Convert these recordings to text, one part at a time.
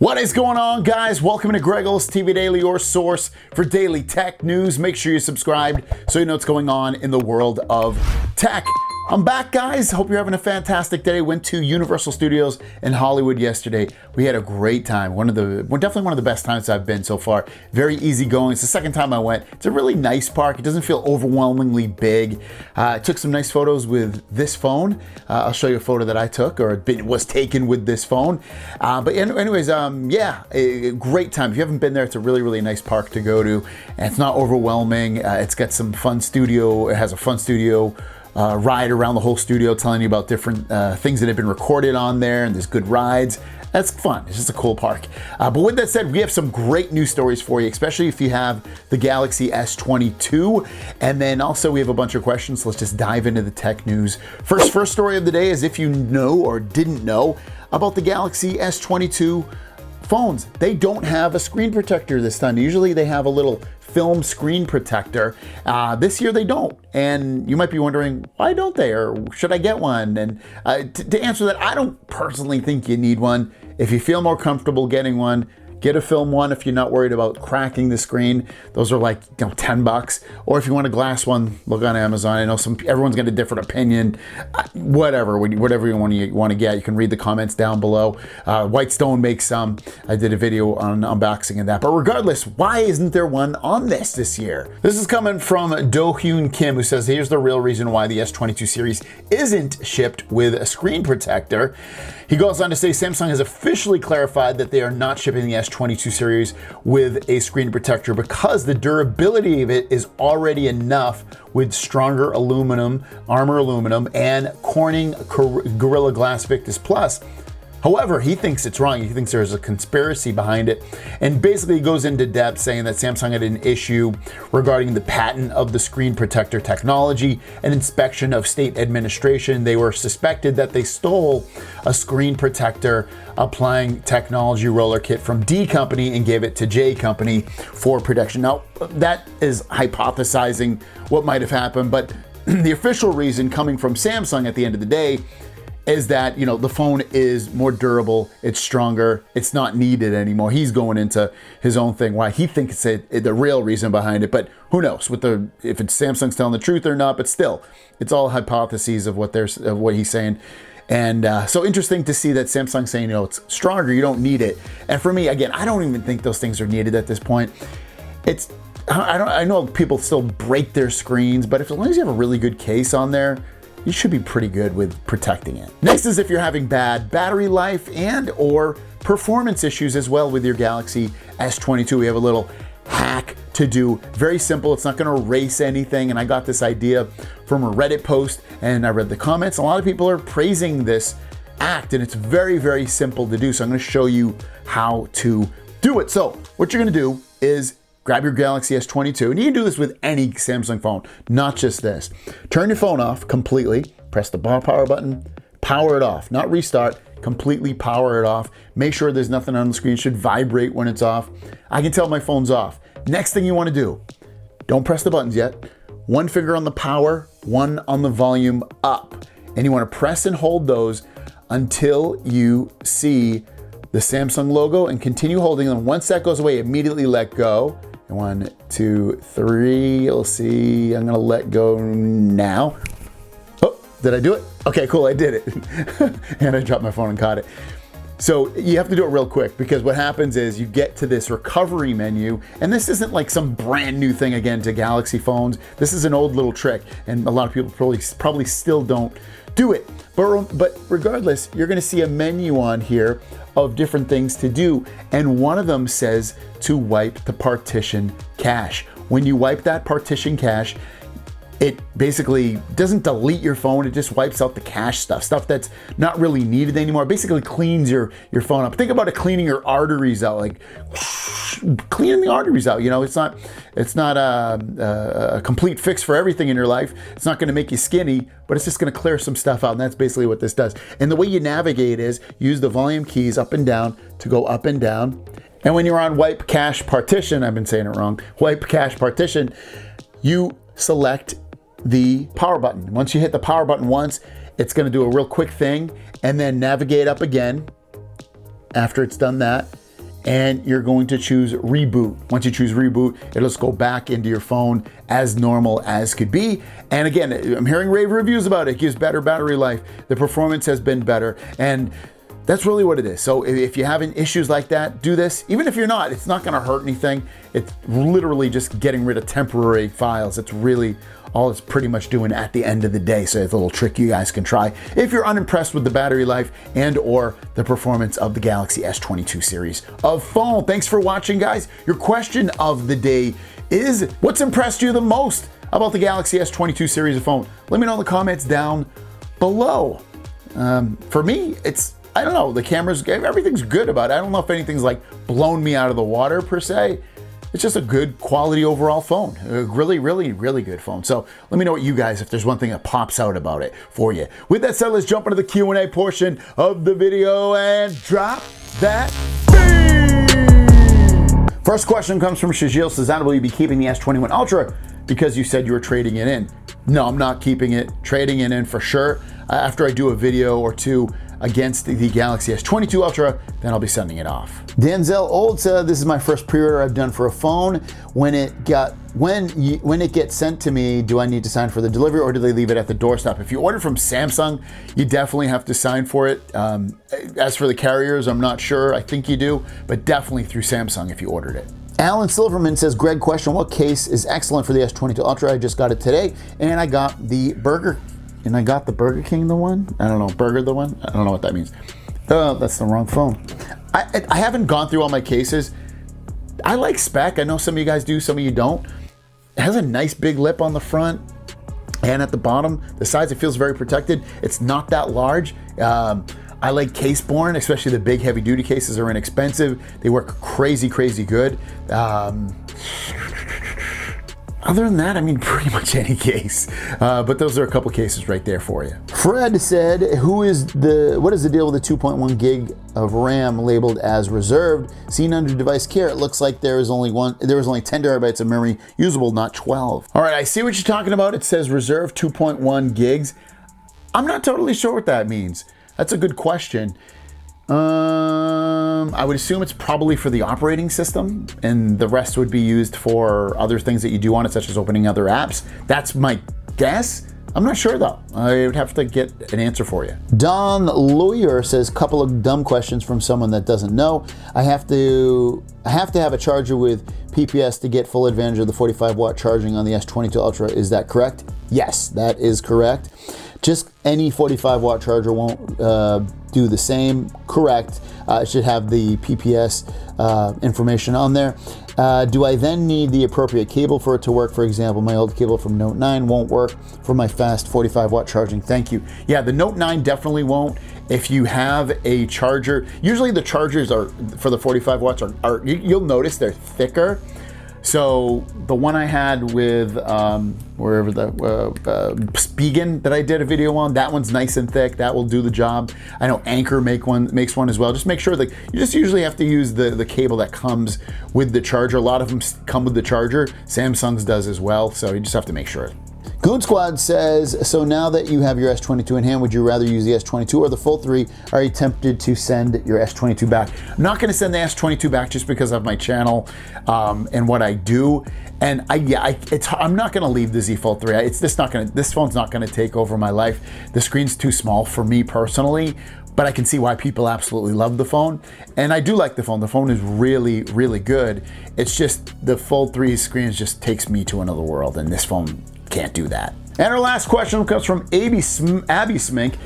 What is going on, guys? Welcome to Greggles TV Daily, your source for daily tech news. Make sure you're subscribed so you know what's going on in the world of tech. I'm back, guys. Hope you're having a fantastic day. Went to Universal Studios in Hollywood yesterday. We had a great time. Definitely one of the best times I've been so far. Very easygoing. It's the second time I went. It's a really nice park. It doesn't feel overwhelmingly big. I took some nice photos with this phone. I'll show you a photo that I took, or it was taken with this phone. Yeah, a great time. If you haven't been there, it's a really, really nice park to go to. And it's not overwhelming. It's got some fun studio. It has a fun studio ride around the whole studio, telling you about different things that have been recorded on there, and there's good rides. That's fun. It's just a cool park. But with that said, we have some great news stories for you, especially if you have the Galaxy S22. And then also we have a bunch of questions. So let's just dive into the tech news. First story of the day is if you know or didn't know about the Galaxy S22 phones. They don't have a screen protector this time. Usually they have a little film screen protector. This year they don't. And you might be wondering, why don't they? Or should I get one? And to answer that, I don't personally think you need one. If you feel more comfortable getting one, get a film one if you're not worried about cracking the screen. Those are like $10. Or if you want a glass one, look on Amazon. I know everyone's got a different opinion. Whatever you want to get, you can read the comments down below. Whitestone makes some. I did a video on unboxing of that. But regardless, why isn't there one on this year? This is coming from Do-Hyun Kim, who says, here's the real reason why the S22 series isn't shipped with a screen protector. He goes on to say Samsung has officially clarified that they are not shipping the S22 series with a screen protector because the durability of it is already enough with stronger armor aluminum, and Corning Gorilla Glass Victus Plus. However, he thinks it's wrong. He thinks there's a conspiracy behind it, and basically goes into depth saying that Samsung had an issue regarding the patent of the screen protector technology, an inspection of state administration. They were suspected that they stole a screen protector applying technology roller kit from D company and gave it to J company for protection. Now, that is hypothesizing what might have happened, but the official reason coming from Samsung at the end of the day is that, the phone is more durable, it's stronger, it's not needed anymore. He's going into his own thing, why he thinks it's the real reason behind it, but who knows if it's Samsung's telling the truth or not, but still, it's all hypotheses of what he's saying. And so interesting to see that Samsung saying, it's stronger, you don't need it. And for me, again, I don't even think those things are needed at this point. I know people still break their screens, but as long as you have a really good case on there, you should be pretty good with protecting it. Next is if you're having bad battery life and or performance issues as well with your Galaxy S22. We have a little hack to do. Very simple. It's not going to erase anything. And I got this idea from a Reddit post and I read the comments. A lot of people are praising this act and it's very, very simple to do. So I'm going to show you how to do it. So what you're going to do is grab your Galaxy S22, and you can do this with any Samsung phone, not just this. Turn your phone off completely, press the power button, power it off, not restart, completely power it off. Make sure there's nothing on the screen, it should vibrate when it's off. I can tell my phone's off. Next thing you want to do, don't press the buttons yet. One finger on the power, one on the volume up. And you want to press and hold those until you see the Samsung logo and continue holding them. Once that goes away, immediately let go. 1, 2, 3, you'll see, I'm gonna let go now. Oh, did I do it? Okay, cool, I did it. And I dropped my phone and caught it. So you have to do it real quick because what happens is you get to this recovery menu, and this isn't like some brand new thing again to Galaxy phones. This is an old little trick, and a lot of people probably still don't do it. But regardless, you're gonna see a menu on here of different things to do, and one of them says to wipe the partition cache. When you wipe that partition cache, it basically doesn't delete your phone, it just wipes out the cache stuff that's not really needed anymore. It basically cleans your phone up. Think about it cleaning your arteries out, like cleaning the arteries out. It's not a complete fix for everything in your life. It's not gonna make you skinny, but it's just gonna clear some stuff out, and that's basically what this does. And the way you navigate is use the volume keys up and down to go up and down. And when you're on wipe cache partition, I've been saying it wrong, wipe cache partition, you select the power button. Once you hit the power button once, it's going to do a real quick thing and then navigate up again after it's done that. and you're going to choose reboot. Once you choose reboot, it'll just go back into your phone as normal as could be. And again, I'm hearing rave reviews about it. It gives better battery life. The performance has been better. And that's really what it is. So if you're having issues like that, do this. Even if you're not, it's not gonna hurt anything. It's literally just getting rid of temporary files. It's really all it's pretty much doing at the end of the day. So it's a little trick you guys can try if you're unimpressed with the battery life and or the performance of the Galaxy S22 series of phone. Thanks for watching, guys. Your question of the day is, what's impressed you the most about the Galaxy S22 series of phone? Let me know in the comments down below. For me, I don't know, the cameras, everything's good about it. I don't know if anything's like blown me out of the water per se. It's just a good quality overall phone. A really, really, really good phone. So let me know what you guys, if there's one thing that pops out about it for you. With that said, let's jump into the Q&A portion of the video and drop that beat. First question comes from Shajil. Says, will you be keeping the S21 Ultra because you said you were trading it in? No, I'm not keeping it. Trading it in for sure. After I do a video or two against the Galaxy S22 Ultra, then I'll be sending it off. Denzel Old said, this is my first pre-order I've done for a phone. When it gets sent to me, do I need to sign for the delivery or do they leave it at the doorstep? If you order from Samsung, you definitely have to sign for it. As for the carriers, I'm not sure. I think you do, but definitely through Samsung if you ordered it. Alan Silverman says, Greg, question, what case is excellent for the S22 Ultra? I just got it today and I got the Burger King the one? I don't know, Burger the one? I don't know what that means. Oh, that's the wrong phone. I haven't gone through all my cases. I like spec. I know some of you guys do, some of you don't. It has a nice big lip on the front and at the bottom. The sides, it feels very protected. It's not that large. I like case borne, especially the big heavy duty cases are inexpensive. They work crazy, crazy good. Other than that, I mean, pretty much any case. But those are a couple cases right there for you. Fred said, what is the deal with the 2.1 gig of RAM labeled as reserved? Seen under device care, it looks like there was only 10 terabytes of memory usable, not 12. All right, I see what you're talking about. It says reserved 2.1 gigs. I'm not totally sure what that means. That's a good question. I would assume it's probably for the operating system and the rest would be used for other things that you do on it, such as opening other apps. That's my guess. I'm not sure though. I would have to get an answer for you. Don Lawyer says, couple of dumb questions from someone that doesn't know. I have to have a charger with PPS to get full advantage of the 45 watt charging on the S22 Ultra. Is that correct? Yes, that is correct. Just any 45 watt charger won't do the same. Correct. It should have the PPS information on there. Do I then need the appropriate cable for it to work? For example, my old cable from Note 9 won't work for my fast 45 watt charging. Thank you. Yeah, the Note 9 definitely won't. If you have a charger, usually the chargers are for the 45 watts you'll notice they're thicker. So the one I had with wherever the Spigen that I did a video on, that one's nice and thick. That will do the job. I know Anker makes one as well. Just make sure that you just usually have to use the cable that comes with the charger. A lot of them come with the charger. Samsung's does as well. So you just have to make sure. Goon Squad says, so now that you have your S22 in hand, would you rather use the S22 or the full 3? Are you tempted to send your S22 back? I'm not going to send the S22 back just because of my channel and what I do. And I'm not going to leave the Z Fold 3. This phone's not going to take over my life. The screen's too small for me personally, but I can see why people absolutely love the phone. And I do like the phone. The phone is really, really good. It's just the Fold 3 screen just takes me to another world, and this phone can't do that. And our last question comes from Abby Smink.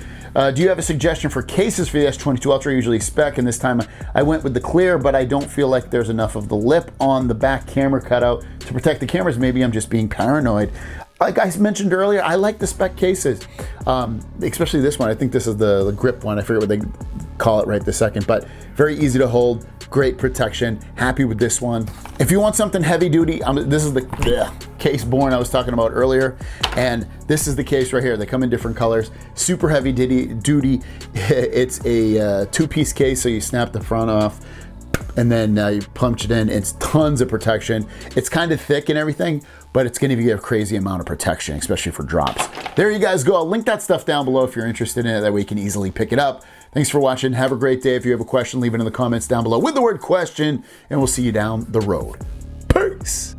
Do you have a suggestion for cases for the S22 Ultra? Usually spec, and this time I went with the clear, but I don't feel like there's enough of the lip on the back camera cutout to protect the cameras. Maybe I'm just being paranoid. Like I mentioned earlier, I like the spec cases, especially this one. I think this is the grip one. I forget what they call it right this second, but very easy to hold, great protection. Happy with this one. If you want something heavy duty, this is the case borne I was talking about earlier, and this is the case right here. They come in different colors. Super heavy duty. It's a two-piece case, so you snap the front off, and then you punch it in. It's tons of protection. It's kind of thick and everything, but it's gonna give you a crazy amount of protection, especially for drops. There you guys go. I'll link that stuff down below if you're interested in it. That way you can easily pick it up. Thanks for watching. Have a great day. If you have a question, leave it in the comments down below with the word question, and we'll see you down the road. Peace.